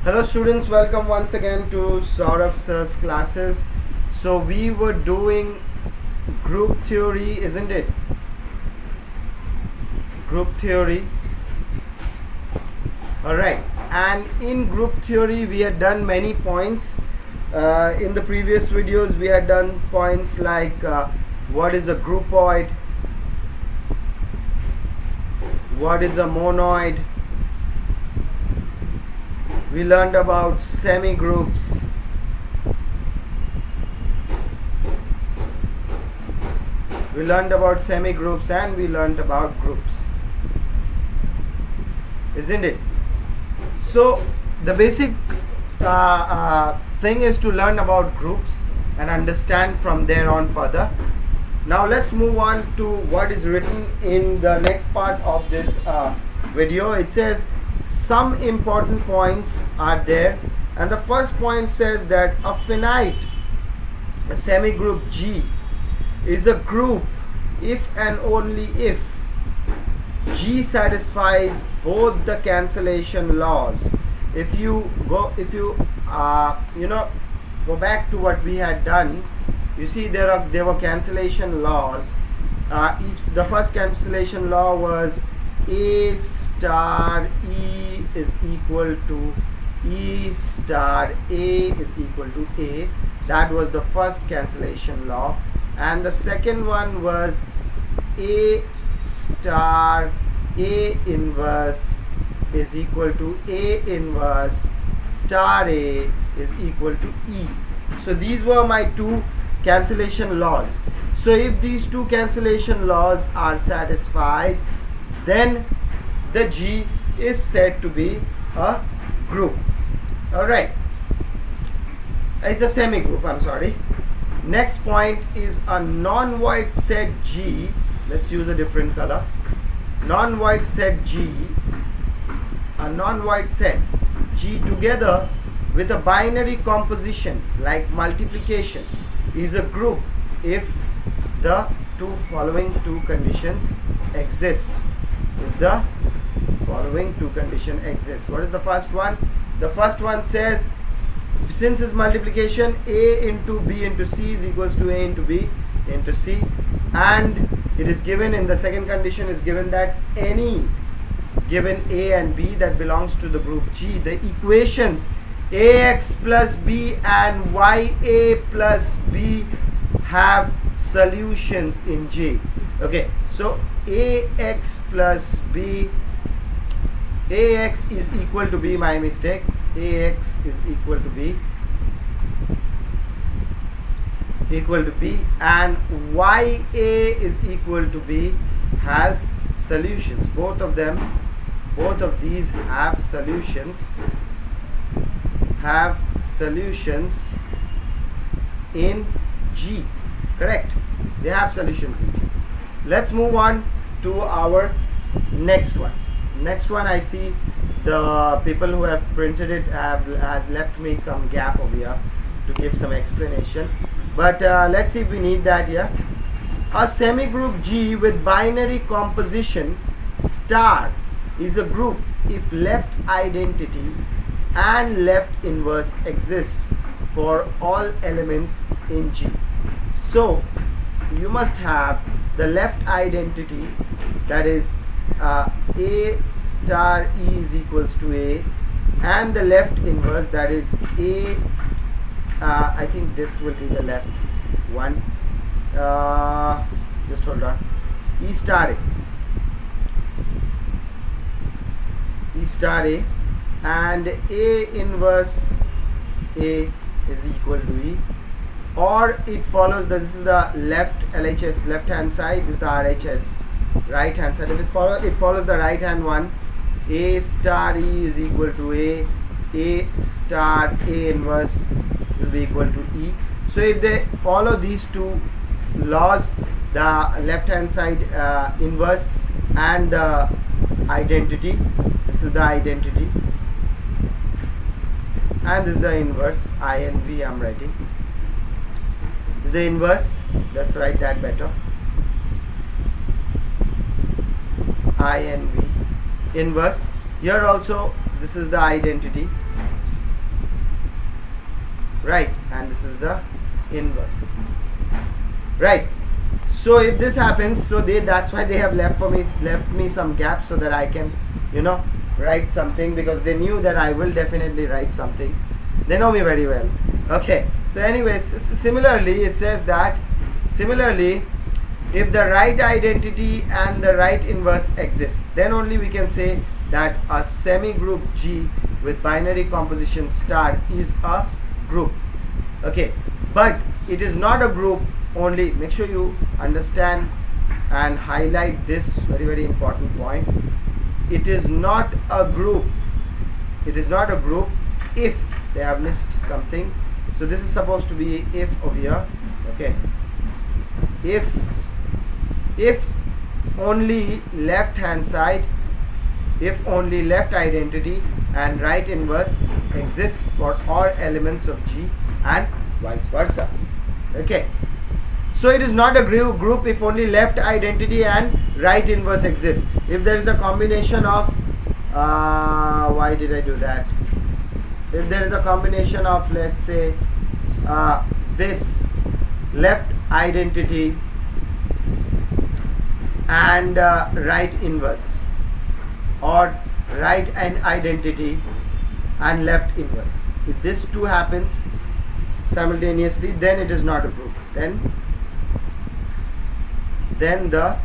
Hello students, welcome once again to Sourav Sir's classes. So we were doing group theory, isn't it? Group theory. Alright, and in group theory we had done many points. In the previous videos we had done points like what is a groupoid, what is a monoid. We learned about semi-groups. We learned about semi-groups and we learned about groups, isn't it? So the basic thing is to learn about groups and understand from there on further. Now let's move on to what is written in the next part of this video. It says some important points are there, and the first point says that a finite semigroup G is a group if and only if G satisfies both the cancellation laws. If you go back to what we had done, you see there were cancellation laws. The first cancellation law was A star E is equal to E star A is equal to A. That was the first cancellation law. And the second one was A star A inverse is equal to A inverse star A is equal to E. So these were my two cancellation laws. So if these two cancellation laws are satisfied, then the G is said to be a group. Alright, it's a semi-group, I'm sorry. Next point is a non-void set G. Let's use a different color. Non-void set G, a non-void set G together with a binary composition like multiplication is a group if the following two conditions exist. If the following two conditions exist. What is the first one? The first one says, since it's multiplication, A into B into C is equals to A into B into C, and it is given in the second condition is given that any given A and B that belongs to the group G, the equations AX plus B and YA plus B have solutions in G. Okay, so AX plus B, AX is equal to B, my mistake, AX is equal to B and YA is equal to B has solutions. Both of these have solutions in G. Correct, they have solutions in G. Let's move on to our next one. Next one, I see the people who have printed it has left me some gap over here to give some explanation, but let's see if we need that here. A semigroup G with binary composition star is a group if left identity and left inverse exists for all elements in G. So you must have the left identity, that is A star E is equals to A, and the left inverse, that is A, I think this will be the left one, just hold on, E star A and A inverse A is equal to E, or it follows that this is the left LHS left hand side, this is the RHS right hand side. If it follows the right hand one, A star E is equal to A star A inverse will be equal to E. So if they follow these two laws, the left hand side inverse and the identity, this is the identity and this is the inverse, I and V I'm writing. This is the inverse, let's write that better, I and V inverse. Here also this is the identity right, and this is the inverse, right. So if this happens, so that's why they have left me some gaps so that I can, write something, because they knew that I will definitely write something. They know me very well. Okay, so anyways, similarly it says that if the right identity and the right inverse exist, then only we can say that a semi-group G with binary composition star is a group. Okay, but it is not a group only. Make sure you understand and highlight this very, very important point. It is not a group. It is not a group if they have missed something. So this is supposed to be if over here. Okay, if only left hand side, if only left identity and right inverse exists for all elements of G and vice versa. Okay, so it is not a group if only left identity and right inverse exists. If there is a combination of why did I do that? If there is a combination of, let's say, this left identity and right inverse, or right and identity and left inverse, if this two happens simultaneously, then it is not a group. Then the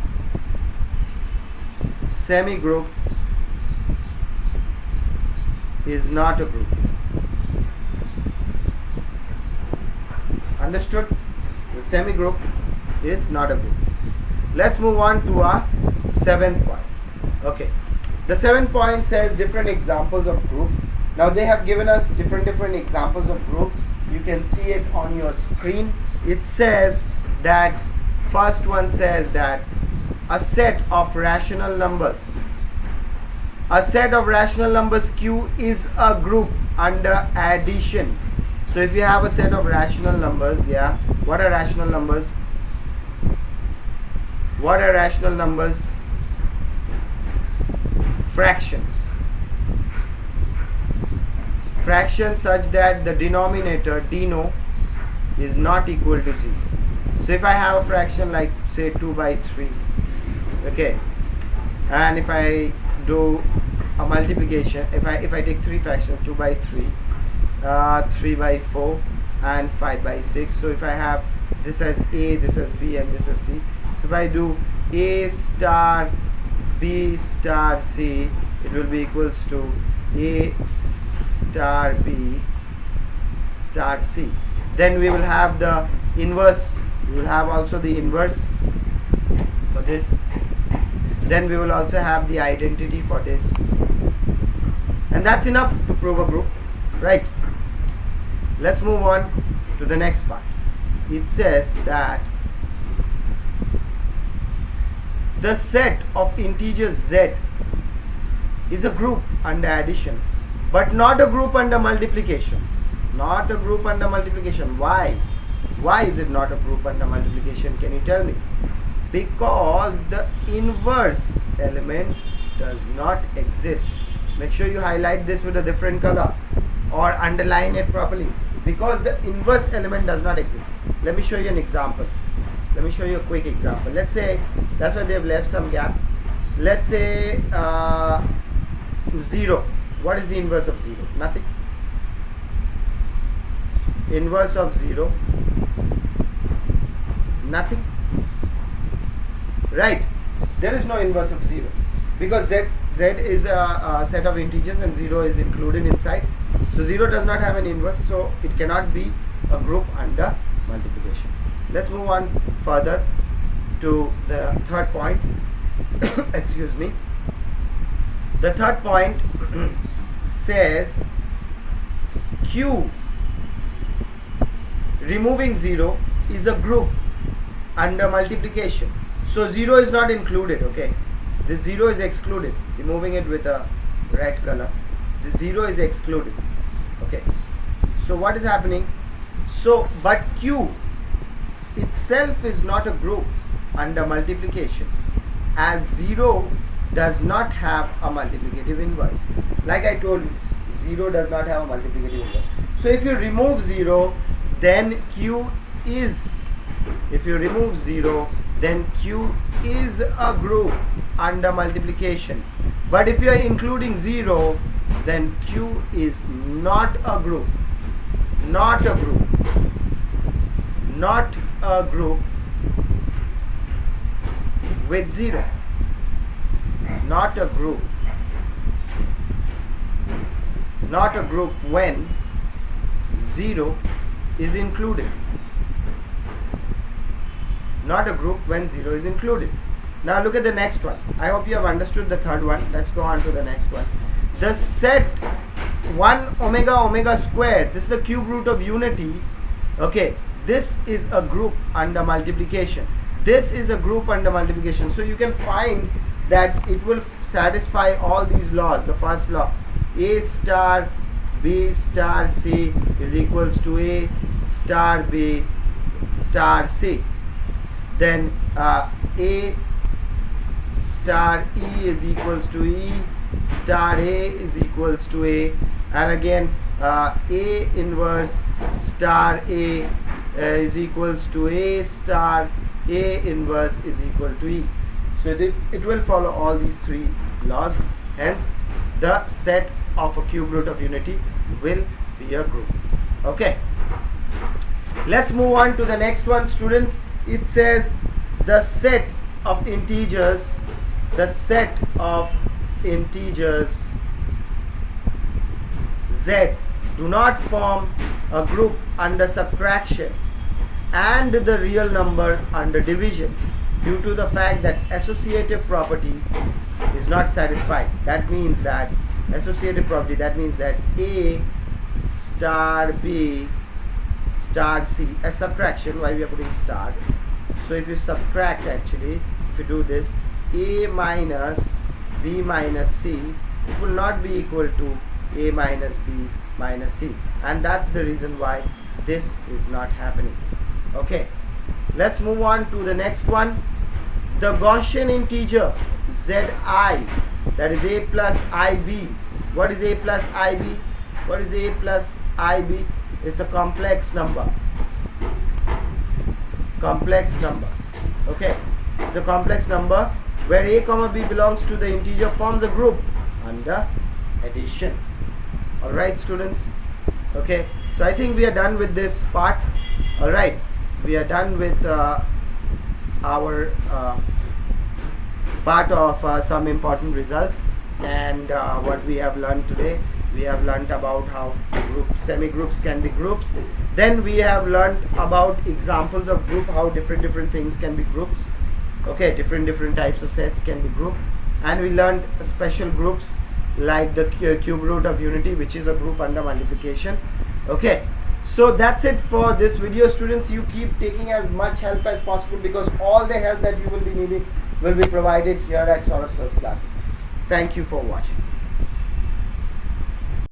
semi group is not a group. Understood? The semi group is not a group. Let's move on to our 7th point. Okay, the 7th point says different examples of group. Now they have given us different examples of group. You can see it on your screen. It says that, first one says that a set of rational numbers Q is a group under addition. So if you have a set of rational numbers, what are rational numbers? Fractions such that the denominator deno is not equal to 0. So if I have a fraction like, say, 2 by 3, okay, and if I do a multiplication, if I take 3 fractions, 2 by 3, 3 by 4 and 5 by 6. So if I have this as A, this as B, and this as C, so if I do A star B star C, it will be equals to A star B star C. Then we will have the inverse. We will have also the inverse for this. Then we will also have the identity for this. And that's enough to prove a group, right? Let's move on to the next part. It says that the set of integers Z is a group under addition, but not a group under multiplication. Not a group under multiplication. Why? Why is it not a group under multiplication? Can you tell me? Because the inverse element does not exist. Make sure you highlight this with a different color or underline it properly. Because the inverse element does not exist. Let me show you an example. Let me show you a quick example. Let's say, that's why they've left some gap. Let's say 0. What is the inverse of 0? Nothing. Inverse of 0, nothing, right? There is no inverse of 0 because Z is a set of integers and 0 is included inside. So 0 does not have an inverse, so it cannot be a group under multiplication. Let's move on further to the third point. Excuse me. The third point says Q removing 0 is a group under multiplication. So 0 is not included, okay? This 0 is excluded. Removing it with a red color. This 0 is excluded, okay? So what is happening? So, but Q itself is not a group under multiplication, as 0 does not have a multiplicative inverse. Like I told you, 0 does not have a multiplicative inverse. So if you remove 0, then Q is, if you remove 0, then Q is a group under multiplication. But if you are including 0, then Q is not a group. Not a group. Not a group with 0. Not a group. Not a group when 0 is included. Not a group when 0 is included. Now look at the next one. I hope you have understood the third one. Let's go on to the next one. The set 1 omega omega squared, this is the cube root of unity. Okay, this is a group under multiplication. This is a group under multiplication. So you can find that it will satisfy all these laws. The first law, A star B star C is equals to A star B star C. Then A star E is equals to E star A is equals to A, and again A inverse star A is equals to A star A inverse is equal to E. So it will follow all these three laws. Hence the set of a cube root of unity will be a group. Okay, let's move on to the next one, students. It says the set of integers, the set of integers Z do not form a group under subtraction and the real number under division due to the fact that associative property is not satisfied. That means that associative property, that means that A star B star C, a subtraction, why we are putting star. So if you subtract, actually if you do this, A minus B minus C, it will not be equal to A minus B minus C, and that's the reason why this is not happening. Okay, let's move on to the next one. The Gaussian integer Zi, that is A plus IB. What is A plus IB? What is A plus IB? It's a complex number. Complex number. Okay, the complex number where A comma B belongs to the integer forms a group under addition. Alright, students. Okay, so I think we are done with this part. Alright, we are done with our part of some important results, and what we have learned today. We have learned about how semi-groups can be groups. Then we have learned about examples of group, how different things can be groups. Okay, different types of sets can be grouped, and we learned special groups like the cube root of unity, which is a group under multiplication. Okay, so that's it for this video, students. You keep taking as much help as possible, because all the help that you will be needing will be provided here at Sourav Sir's classes. Thank you for watching.